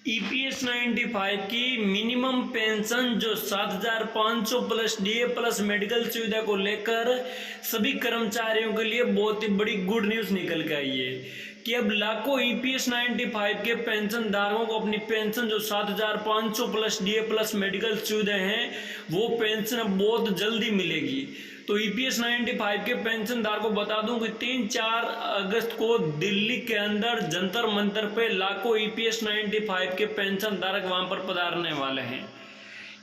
EPS 95 की minimum pension जो 7,500 plus DA plus medical सुविधा को लेकर सभी कर्मचारियों के लिए बहुत ही बड़ी गुड न्यूज़ निकल के आई है कि अब लाखों ईपीएस 95 के पेंशन धारकों को अपनी पेंशन जो 7,500 प्लस डीए प्लस मेडिकल सुविधा हैं वो पेंशन अब बहुत जल्दी मिलेगी। तो ईपीएस 95 के पेंशनदार को बता दूं कि 3-4 अगस्त को दिल्ली के अंदर जंतर मंतर पे लाखों ईपीएस 95 के पेंशन धारक वहां पर पधारने वाले हैं।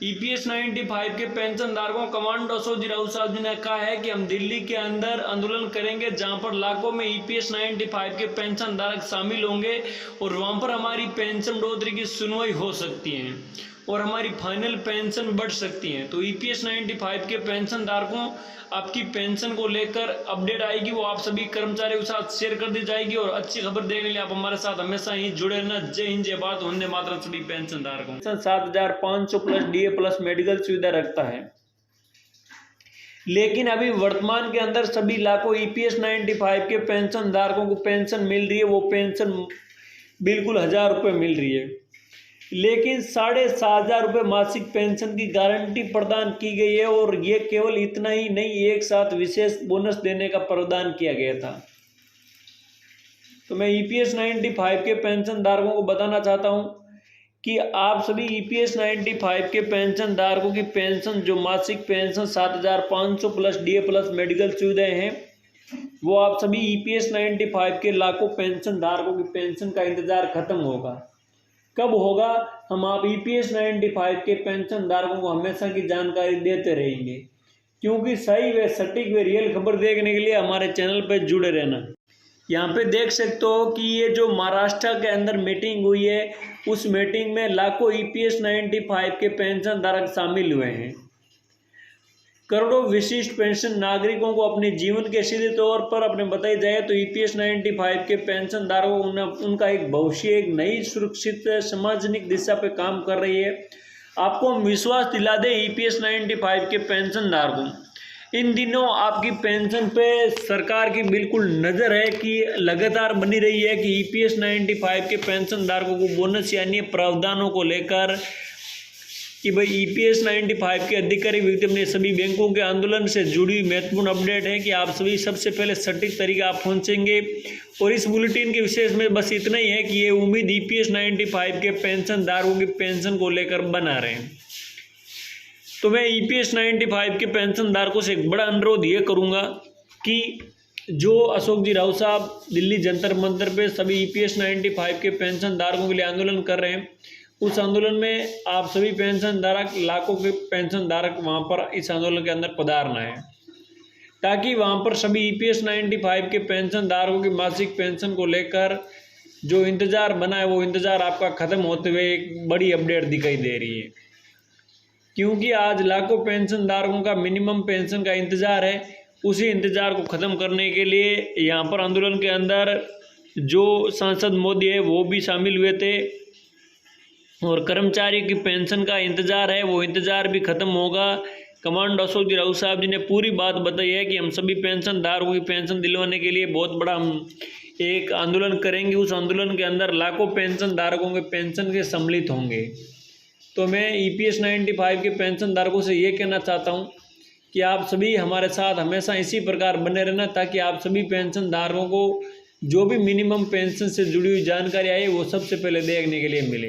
ईपीएस 95 के पेंशन धारकों कमांडो अशोक जी राउत साहब जी ने कहा है कि हम दिल्ली के अंदर आंदोलन करेंगे जहां पर लाखों में ईपीएस 95 के पेंशन धारक शामिल होंगे और वहां पर हमारी पेंशन बढ़ोतरी की सुनवाई हो सकती है और हमारी फाइनल पेंशन बढ़ सकती है। तो ईपीएस 95 के पेंशन धारकों आपकी पेंशन को लेकर अपडेट आएगी, वो आप सभी कर्मचारियों के साथ शेयर कर दी जाएगी। और अच्छी खबर देखने के लिए आप हमारे साथ हमेशा ही जुड़े रहना। जय हिंद जय भारत। वंदे मातरम सभी पेंशन धारकों। 7,500 प्लस डीए प्लस मेडिकल सुविधा रखता है, लेकिन अभी वर्तमान के अंदर सभी लाखों ईपीएस 95 के पेंशन धारकों को पेंशन मिल रही है। वो पेंशन बिल्कुल 1,000 रुपये मिल रही है, लेकिन 7,500 रुपये मासिक पेंशन की गारंटी प्रदान की गई है। और ये केवल इतना ही नहीं, एक साथ विशेष बोनस देने का प्रावधान किया गया था। तो मैं ईपीएस 95 के पेंशन धारकों को बताना चाहता हूं कि आप सभी ईपीएस 95 के पेंशन धारकों की पेंशन जो मासिक pension 7,500 plus DA plus medical सुविधाएं हैं वो आप सभी ईपीएस 95 के लाखों पेंशन धारकों की पेंशन का इंतजार खत्म होगा। कब होगा, हम आप ईपीएस 95 के पेंशन धारकों को हमेशा की जानकारी देते रहेंगे, क्योंकि सही व सटीक व रियल खबर देखने के लिए हमारे चैनल पर जुड़े रहना। यहाँ पे देख सकते हो कि ये जो महाराष्ट्र के अंदर मीटिंग हुई है, उस मीटिंग में लाखों ईपीएस 95 के पेंशन धारक शामिल हुए हैं। करोड़ों विशिष्ट पेंशन नागरिकों को अपने जीवन के सीधे तौर पर अपने बताई जाए तो ईपीएस 95 के पेंशन धारकों उनका एक भविष्य एक नई सुरक्षित सामाजिक दिशा पे काम कर रही है। आपको हम विश्वास दिला दें, ईपीएस 95 के पेंशन धारकों इन दिनों आपकी पेंशन पे सरकार की बिल्कुल नज़र है कि लगातार बनी रही है कि ईपीएस 95 के पेंशन धारकों को बोनस यानी प्रावधानों को लेकर कि भाई ईपीएस 95 के अधिकारी व्यक्ति अपने सभी बैंकों के आंदोलन से जुड़ी महत्वपूर्ण अपडेट है कि आप सभी सबसे पहले सटीक तरीके आप पहुंचेंगे। और इस बुलेटिन के विशेष में बस इतना ही है कि ये उम्मीद ईपीएस 95 के पेंशन धारकों की पेंशन को लेकर बना रहे हैं। तो मैं ईपीएस 95 के पेंशन धारकों से एक बड़ा अनुरोध ये करूँगा कि जो अशोक जी राउत साहब दिल्ली जंतर मंतर पर सभी ईपीएस 95 के पेंशन धारकों के लिए आंदोलन कर रहे हैं, उस आंदोलन में आप सभी पेंशन धारक लाखों के पेंशन धारक वहां पर इस आंदोलन के अंदर पधारना है, ताकि वहां पर सभी ईपीएस 95 के पेंशन धारकों की मासिक पेंशन को लेकर जो इंतजार बना है वो इंतजार आपका खत्म होते हुए एक बड़ी अपडेट दिखाई दे रही है। क्योंकि आज लाखों पेंशन धारकों का मिनिमम पेंशन का इंतजार है, उसी इंतजार को ख़त्म करने के लिए यहाँ पर आंदोलन के अंदर जो सांसद मोदी है वो भी शामिल हुए थे और कर्मचारी की पेंशन का इंतजार है, वो इंतजार भी खत्म होगा। कमांडो अशोक जी राउत साहब जी ने पूरी बात बताई है कि हम सभी पेंशन धारकों की पेंशन दिलवाने के लिए बहुत बड़ा हम एक आंदोलन करेंगे। उस आंदोलन के अंदर लाखों पेंशन धारकों के पेंशन के सम्मिलित होंगे। तो मैं ईपीएस 95 के पेंशन धारकों से ये कहना चाहता हूँ कि आप सभी हमारे साथ हमेशा इसी प्रकार बने रहना, ताकि आप सभी पेंशन धारकों को जो भी मिनिमम पेंशन से जुड़ी हुई जानकारी आई वो सबसे पहले देखने के लिए मिले।